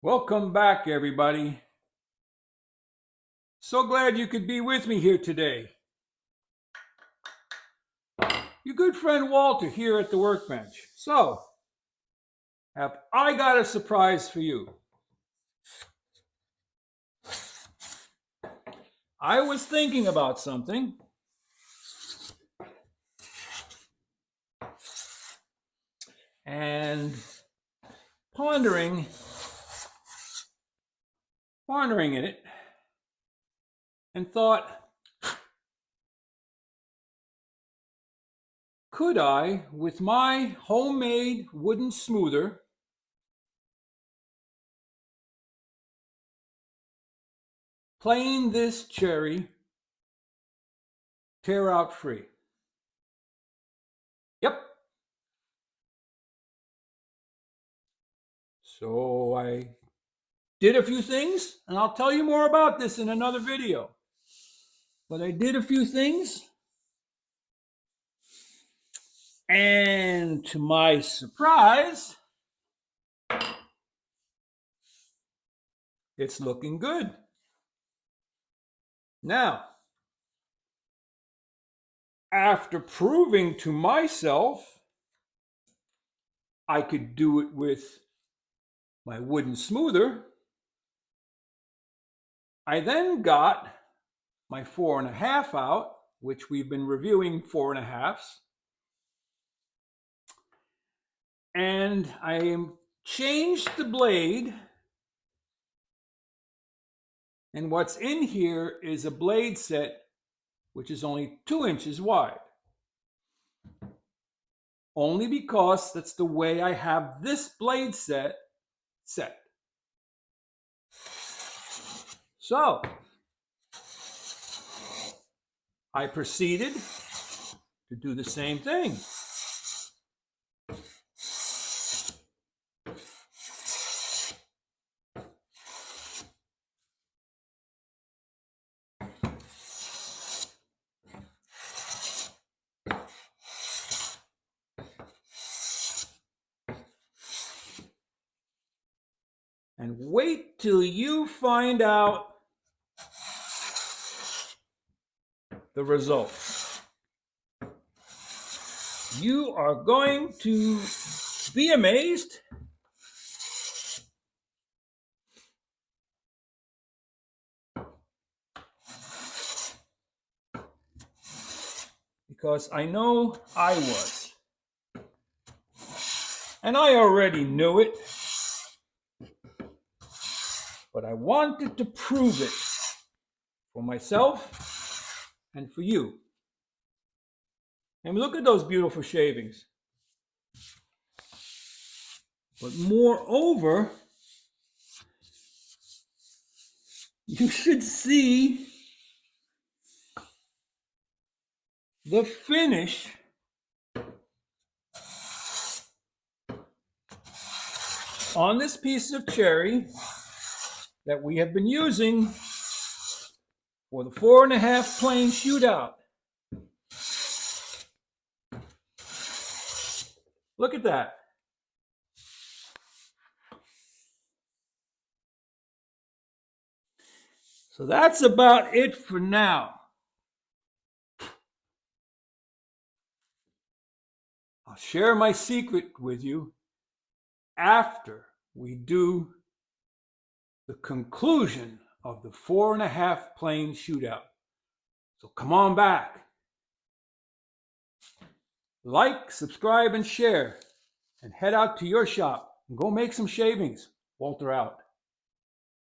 Welcome back, everybody. So glad you could be with me here today. Your good friend Walter here at the workbench. So, have I got a surprise for you? I was thinking about something, and pondering in it, and thought, could I, with my homemade wooden smoother, plane this cherry tear out free? Yep. So I did a few things, and I'll tell you more about this in another video. But I did a few things, and to my surprise, it's looking good. Now, after proving to myself I could do it with my wooden smoother, I then got my 4.5 out, which we've been reviewing 4.5s, and I changed the blade. And what's in here is a blade set which is only 2 inches wide. Only because that's the way I have this blade set. So, I proceeded to do the same thing. And wait till you find out the results. You are going to be amazed. Because I know I was. And I already knew it. But I wanted to prove it for myself and for you. And look at those beautiful shavings. But moreover, you should see the finish on this piece of cherry that we have been using for the 4.5 plane shootout. Look at that. So that's about it for now. I'll share my secret with you after we do the conclusion of the 4.5 plane shootout. So come on back. Like, subscribe, and share. And head out to your shop and go make some shavings. Walter out.